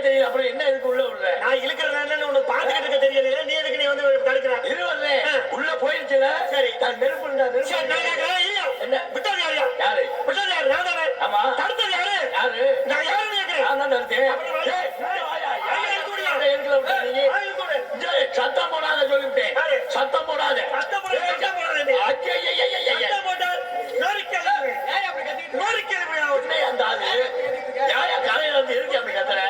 தெரியல அப்புறம் என்ன எதுக்கு உள்ள விடுற? நான் இழுக்கிறேன் உனக்கு பாத்துக்கிட்டு இருக்க தெரியல, நீ எதுக்கு நீ வந்து தடுக்கிற? இருவரே உள்ள போயிருச்சுல. சரி நான் நெருப்புண்டா இல்லையா என்ன விட்டது யாரு? யாரு விட்டது யாரு? நான் தானே. ஆமா. தடுத்தது யாரு? யாரு? நான் யாருன்னு கேட்கிறேன். நான் தான் தடுத்தேன். சத்தம் போடாத சொல்லிவிட்டேன். சத்தம் போடாத. அந்த ஆளு யாயா கரையில வந்து இருக்கு அப்படி கத்துற?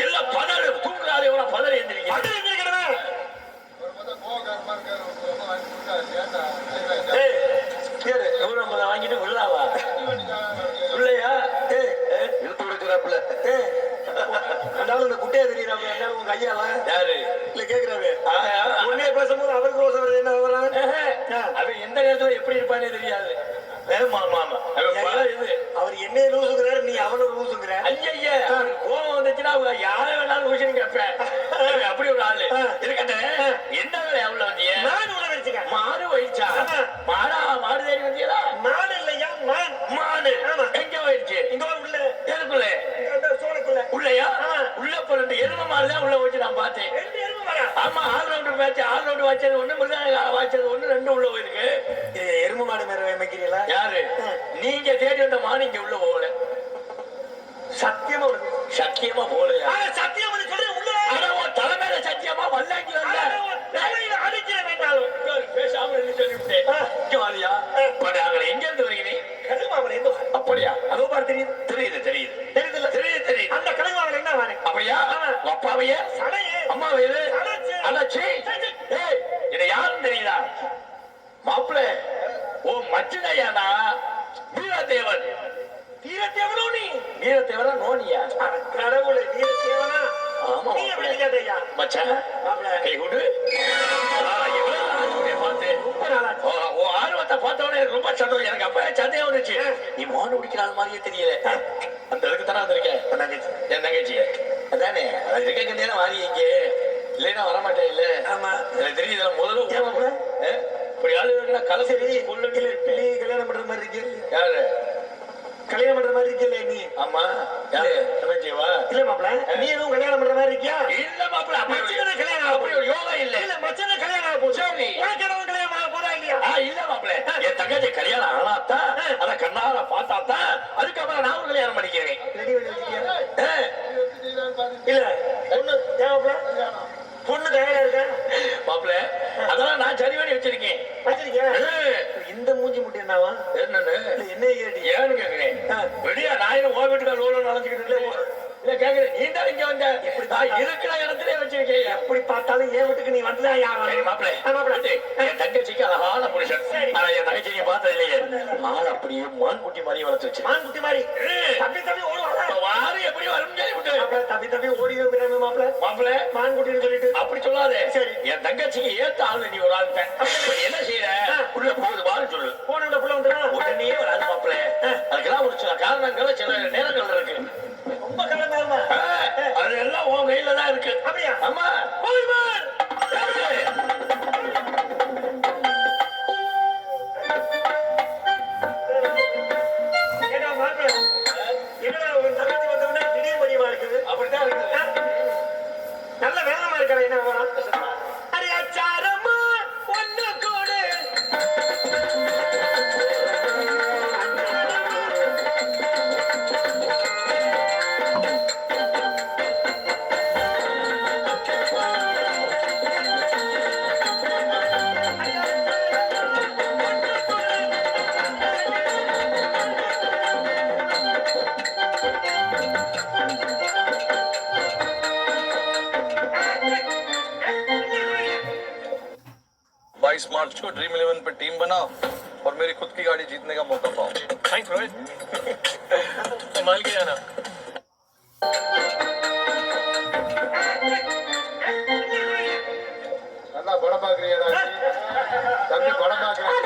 இல்ல பதறு தூங்குறாரு எவ்வளவு பதறு எந்திரிக்க வாங்கிட்டு உள்ளாவா உள்ளையா இழுத்து கொடுக்குறாப்புல குட்டையா தெரியுறாங்க உங்க ஐயாவா யாரு இல்ல கேக்குறாரு உன்னே பேசும்போது அவருக்கு ரோசம் வருது என்ன அவன் எந்த நேரத்துல எப்படி இருப்பானே தெரியாது. அவர் என்ன லூசுங்கிறாரு, நீ அவனை லூசுங்கிற. ஐயா கோவம் வந்துச்சுன்னா யார வேணாலும் லூசுன்னு கேட்பேன். அப்படி ஒரு ஆளு இருக்கட்டும். என்ன வேலையா உள்ள வந்தீங்க? மாடு உள்ள வச்சுக்க. மாடு வயிச்சா? மாடா மாடு தேடி வந்தீங்களா? மாடு இல்லையா மாடு. எங்க போயிடுச்சு? இங்க உள்ள எதுக்குள்ள? உள்ளயா? உள்ள போறது எரும மாடுல உள்ள வச்சு நான் பார்த்தேன். ஆமா all rounder match. All rounder வாச்சது ஒண்ணு, மிருதங்க வாச்சது ஒண்ணு, ரெண்டு உள்ள போயிருக்கு. எரும மாடு மேல வைக்கிறீங்களா? யாரு? நீங்க தேடி வந்த மாடு இங்க உள்ள போகல. சத்தியமா சத்தியமா போகலையா? சத்தியமா சொல்றேன் உள்ள. ஆனா உன் தலைமையில சத்தியமா வல்லாங்கி வரல. தலையில அடிக்கிற வேண்டாம் பேசாம சொல்லிவிட்டேன். நாங்கள் எங்க இருந்து வருகிறேன்? கடுமாவளை எந்த? அப்படியா? அதோ பாரு தெரியுது. தெரியுது தெரியுது தெரியுதுல்ல? தெரியுது தெரியுது. அந்த கடுமாவளை என்ன வாரு? அப்படியா? அப்பாவையே அம்மாவையே அழைச்சி இதை யாருன்னு தெரியுதா? மாப்பிள்ள ஓ மச்சினையானா வீரதேவன். வீரதேவனோ? நீ வீரதேவனா நோனியா? கடவுளை வீரதேவனா? ஆமா மச்சான் கை கொடு. ஆர்வத்தை பார்த்தவனே ரொம்ப சந்தோஷம். எனக்கு அப்ப சந்தேகம் வந்துச்சு. நீ மோன குடிக்கிற மாதிரியே தெரியல. அந்த அளவுக்கு தானே வந்திருக்கேன். என் தங்கச்சி அதானே இருக்க வாரி இங்கே இல்லைன்னா வரமாட்டேன். இல்ல ஆமா எனக்கு தெரியுது. முதல்ல இப்படி ஆளு கலசரி கொள்ளு கல்யாணம் பண்ற மாதிரி இருக்கு. யாரு கல்யாணம் பண்ற மாதிரி இருக்கல? நீ ஆமா தங்கச்சிவா? இல்ல மாப்பிள நீ எதுவும் கல்யாணம் பண்ற மாதிரி இருக்கியா? இல்ல மாப்பிள மச்சன கல்யாணம் அப்படி ஒரு யோகா இல்ல. இல்ல மச்சன கல்யாணம் ஆக போச்சு. நீ உனக்கு கல்யாணம் ஆக போதா இல்லையா? இல்ல மாப்பிள என் தங்கச்சி கல்யாணம் ஆனாத்தான் அத கண்ணால பார்த்தாத்தான் அதுக்கப்புறம் நான் கல்யாணம் பண்ணிக்கிறேன். ரெடி பண்ணி வச்சிருக்கியா? இல்ல பொண்ணு தேவைப்பட பொண்ணு தயாரா இருக்க மாப்பிள? அதெல்லாம் நான் சரி பண்ணி வச்சிருக்கேன். இந்த மூஞ்சி முட்டி என்னவா என்னன்னு என்ன கேட்டி ஏன்னு கேக்குறேன். வெளியா நான் ஓ வீட்டுக்கு லோல நடந்துக்கிட்டு இல்ல கேக்குறேன். நீ தான் இங்க வந்த இருக்கிற இடத்துல வச்சிருக்கேன். எப்படி பார்த்தாலும் என் வீட்டுக்கு நீ வந்துதான் மாப்பிள்ள. என் தங்கச்சிக்கு அழகான புருஷன். ஆனா என் தங்கச்சிக்கு பார்த்தது இல்லையே. ஆள் அப்படியே மான்குட்டி மாதிரி வளர்த்து வச்சு. மான்குட்டி மாதிரி தப்பி தப்பி ஓடுவாங்க. வாரு எப்படி வரும் சொல்லி தப்பி தப்பி ஓடி மாப்பிள்ள. மாப்பிள்ள மான்குட்டின்னு சொல்லிட்டு அப்படி சொல்லாதே. சரி என் தங்கச்சிக்கு ஏத்த ஆளு நீ ஒரு ஆள். என்ன செய்யற? உள்ள போகுது வாரு சொல்லு. போன புள்ள வந்துடும் உடனே வராது மாப்பிள்ள. அதுக்கெல்லாம் ஒரு சில காரணங்கள் சில நேரங்கள் இருக்கு. ரொம்ப கடமை அது எல்லாம் உன் கையில தான் இருக்கு. அப்படியா? ஆமா அப்படித்தான் இருக்கு. நல்ல வேகமா இருக்கா? என்ன வேணும்? அச்சாரமா ஒண்ணு கூடு मार्च को ड्रीम 11 पे टीम बनाओ और मेरी खुद की गाड़ी जीतने का मौका पाओ। थैंक्स रोहित। संभाल के जाना। अल्लाह बड़ा भाग रही है तभी बड़ा भाग रहा है।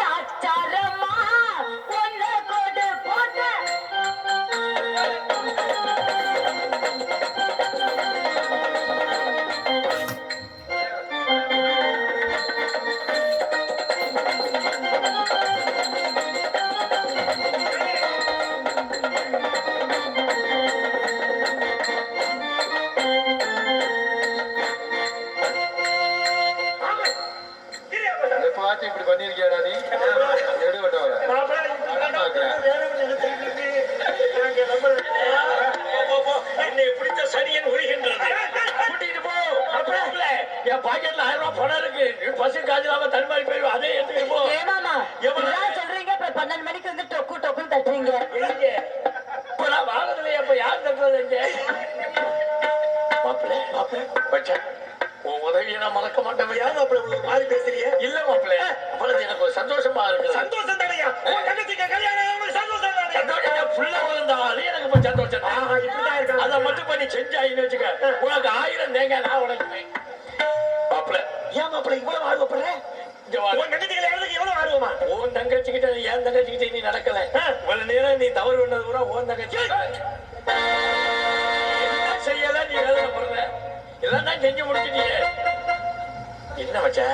தட்டுறீங்க? எங்க இப்ப நான் வாரதுலயே அப்ப யார் தட்டுறது எங்க மாப்பிள்ள பச்சா உன் உதவியை நான் மறக்க மாட்டேன் யாரும் அப்படி உங்களுக்கு மாதிரி பேசுறீங்க? இல்ல மாப்பிள்ள அவ்வளவு எனக்கு ஒரு சந்தோஷமா இருக்கு சந்தோஷம் தானையா? உன் தங்கச்சிக்கு கல்யாணம் ஆகணும், சந்தோஷம் தானே? சந்தோஷம் புள்ள வந்தாலும் எனக்கு இப்ப சந்தோஷம் தான். இப்படிதான் இருக்காங்க. அதை மட்டும் பண்ணி செஞ்சாயின்னு வச்சுக்க உனக்கு 1000 தேங்காய் நான் உனக்கு மாப்பிள்ள ஏன் மாப்பிள்ளை இவ்வளவு ஆர்வப்படுற? இங்க வா. உன் தங்கச்சி கல்யாணத்துக்கு எவ்வளவு ஆர்வமா? உன் தங்கச்சிக்கிட்ட என் தங்கச்சிக்கிட்ட நீ நடக்கல இவ்வளவு நேரம் நீ தவறு பண்ணது கூட உன் தங்கச்சி என்ன செய்யல நீ வேதனை படுற இதெல்லாம் தான் செஞ்சு முடிச்சிட்டியே என்ன மச்சா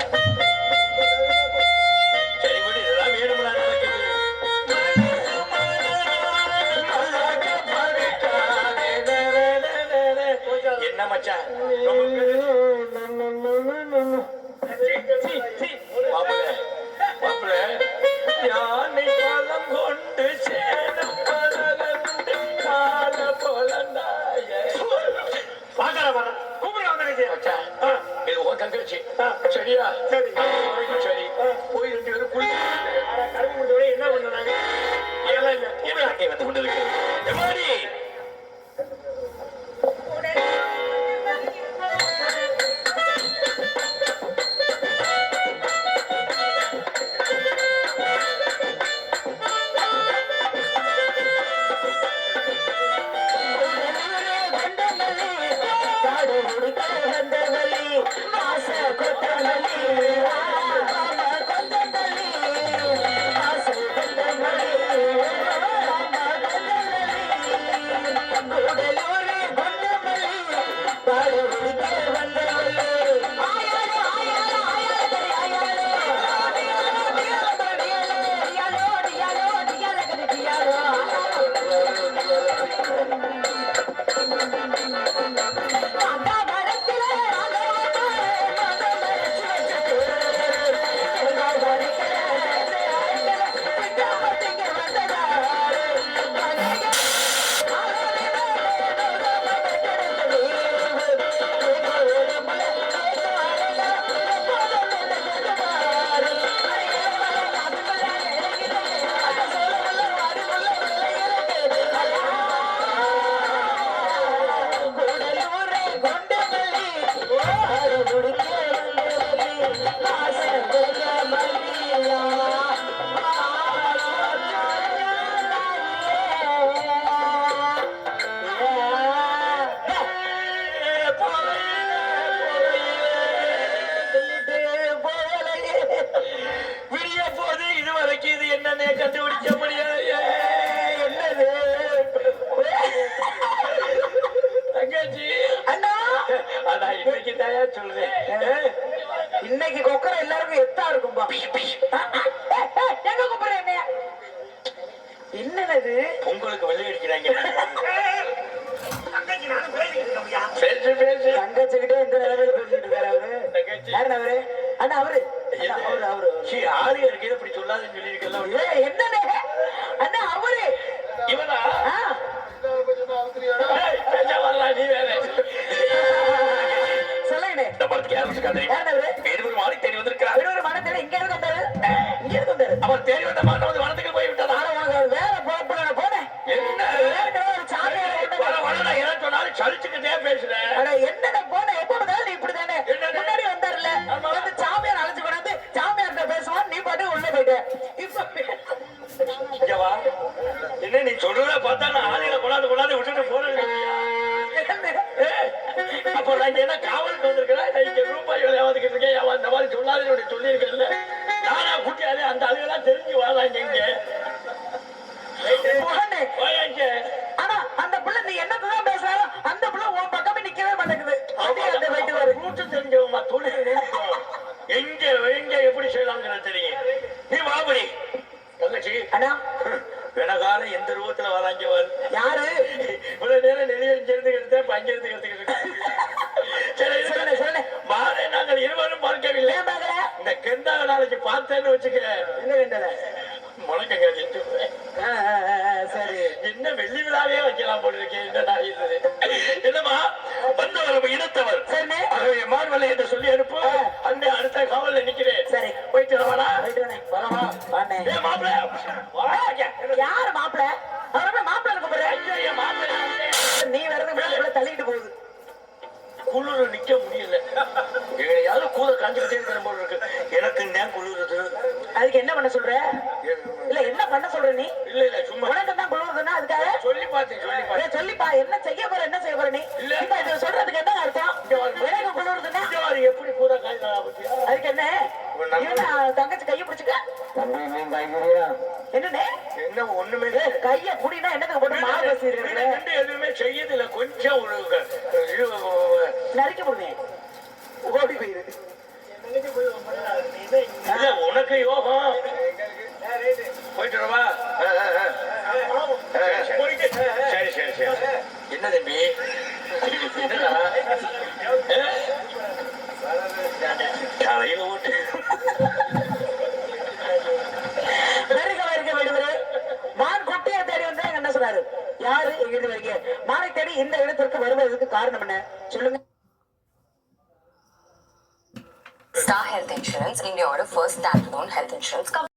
சரி விடு இதெல்லாம் வேணும்னா நடக்குது என்ன மச்சா மாப்பிள்ள யானை பழம் கொண்டு சேனம் பழகண்டு கால பொலந்தாய பாக்கார வர கூப்பிடுற உன் தங்கச்சி. மச்சா இது உன் தங்கச்சி சரியா சரி. வரைக்கும் சரி போய் 2 பேரும் குளிச்சு கரும்பு முடிஞ்சோட என்ன பண்ணுறாங்க? அதெல்லாம் இல்ல எனக்கு வந்து கொண்டு இருக்கு எம்மாடி கண்டுபிடிக்க முடியாது என்னது தங்கச்சி அண்ணா அண்ணா இன்னைக்கு தயா சொல்றேன் இன்னைக்கு கொக்கரை எல்லாருக்கும் எத்தா இருக்கும்பா. எங்க கூப்பிடுற என்னைய? என்னது உங்களுக்கு வெள்ளை அடிக்கிறாங்க தங்கச்சி நானும் பேசிக்கிட்டு இருக்கோம்யா. பேசு பேசு தங்கச்சிக்கிட்டே இந்த நிலைமையில பேசிட்டு இருக்காரு அவரு. தங்கச்சி யாரு அவரு? அண்ணா அவரு அவரு சீ, ஆளுங்க இருக்கு இப்படி சொல்லாதுன்னு சொல்லியிருக்கல என்னது அண்ணா அவரு இவனா ஆ. ஏய், பேச வரலா நீ வேற சொல்லுங்கண்ணே. இந்த படத்துக்கு யாரும் இருக்காது யாரு அவரு? வேறு மாறி தேடி வந்திருக்கிறார் வேறொரு மனத்தேடி இங்க இருந்து வந்தாரு. இங்க இருந்து வந்தாரு. அவர் தேடி வந்த மாட்டம் வந்து வனத்துக்கு போய் விட்டதா ஆனா உனக்கு வேற போன போனேன். என்ன ஏற்கனவே ஒரு சாமியார் வர கொண்டு வர நான் என்ன சொன்னாலும் சலிச்சுக்கிட்டே பேசுறேன் அட என்னடா போன எப்ப பார்த்தாலும் நீ இப்படிதானே? என்னது? முன்னாடி வந்தாருல்ல ஆமா. வந்து சாமியார் அழைச்சு கொண்டாந்து சாமியார்கிட்ட பேசுவான் நீ பாட்டு உள்ள போயிட்ட. இப்ப இங்க வா என்ன நீ சொல்றத பார்த்தா நான் ஆளுகளை கொண்டாந்து விட்டுட்டு போறேன் அப்போ நான் என்ன காவலுக்கு வந்திருக்கிறேன் நான் இங்க ரூபாய் வேலையாவதுக்கிட்டு இருக்கேன் அவன் அந்த மாதிரி சொல்லாதுன்னு சொல்லியிருக்கேன்ல நானா கூட்டியாலே அந்த ஆளுகெல்லாம் தெரிஞ்சு வாழாங்க இங்க போனே. போயாங்க ஆனா அந்த புள்ள நீ என்னதான் பேசுறாலும் அந்த புள்ள உன் பக்கமே நிக்கவே மாட்டேங்குது. அப்படியே அந்த போயிட்டு வரு. கூட்டு தெரிஞ்சவமா தொழில் எங்க எங்க எப்படி செய்யலாம்னு தெரியும் நீ வாபடி தங்கச்சி அண்ணா வெனகால எந்த ரூபத்துல வராங்க வாரு யாரு? இவ்வளவு நேரம் நிறைய இங்க இருந்து எடுத்தேன் இப்ப அங்க இருந்து எடுத்துக்கிட்டு சரி சொல்லுங்க சொல்லுங்க. மாலை நாங்கள் இருவரும் பார்க்கவில்லை ஏன் பாக்கல? இந்த கெந்தாக நாளைக்கு பார்த்தேன்னு வச்சுக்க என்ன வேண்டல? முழக்கங்க சரி என்ன வெள்ளி விழாவே வைக்கலாம் போட்டிருக்கேன் என்னடா இது என்னமா வந்தவர் இனத்தவர் சரிண்ணே. ஆகவே மார்வலை என்று சொல்லி அனுப்பு அண்ணே அடுத்த காவல்ல நிக்கிறேன் சரி போயிட்டு வரவாடா போயிட்டு வரேன். வரவா வாண்ணே. ஏ மாப்பிள்ள யாரு மாப்பிள்ளை? மாப்பிள்ள அவரப்ப மாப்பிள்ள கூப்பிடுறேன். ஐயோ, மாப்பிள்ளை. நீ வர்றதுக்கு முன்னாடி இவ்வளவு தள்ளிட்டு போகுது. குளிர நிக்க முடியல. எங்கேயாவது கூட காஞ்சிக்கிட்டே இருக்கிற போல இருக்கு. எனக்கு தான் குளிருது. அதுக்கு என்ன பண்ண சொல்ற? இல்ல என்ன பண்ண சொல்ற நீ? இல்ல சும்மா உனக்கு தான் குளிருதுன்னா அதுக்காக சொல்லி பார்த்தேன். ஏய், சொல்லிப்பா என்ன செய்ய போற நீ? இல்ல. இப்ப இது சொல்றதுக்கு என்ன அர்த்தம்? எனக்கு குளிருதுன்னா இங்க பாரு, எப்படி கூட காய்ச்சலா பத்தியா? அதுக்கு என்ன? இவன் தங்கச்சி கையை பிடிச்சுக்க. என்னண்ணே? என்ன ஒண்ணுமே ஏய், கைய புடினா என்னத்துக்கு போட்டு மாவு பேசுறீங்க? எதுவுமே செய்யதில்ல. கொஞ்சம் ஒரு நறுக்கி போடுவேன். ஓடி போயிரு. இல்ல, உனக்கு யோகம். போயிட்டு வரவா? சரி சரி சரி. என்ன தம்பி? என்னடா? தலையில ஓட்டு. வருக விடுவரே. மான் குட்டியை தேடி வந்தா என்ன சொன்னாரு? யாரு எங்கிட்டு வரீங்க? மானை தேடி இந்த இடத்திற்கு வருவதற்கு காரணம் என்ன சொல்லுங்க. Star Health Insurance, India's first standalone health insurance company.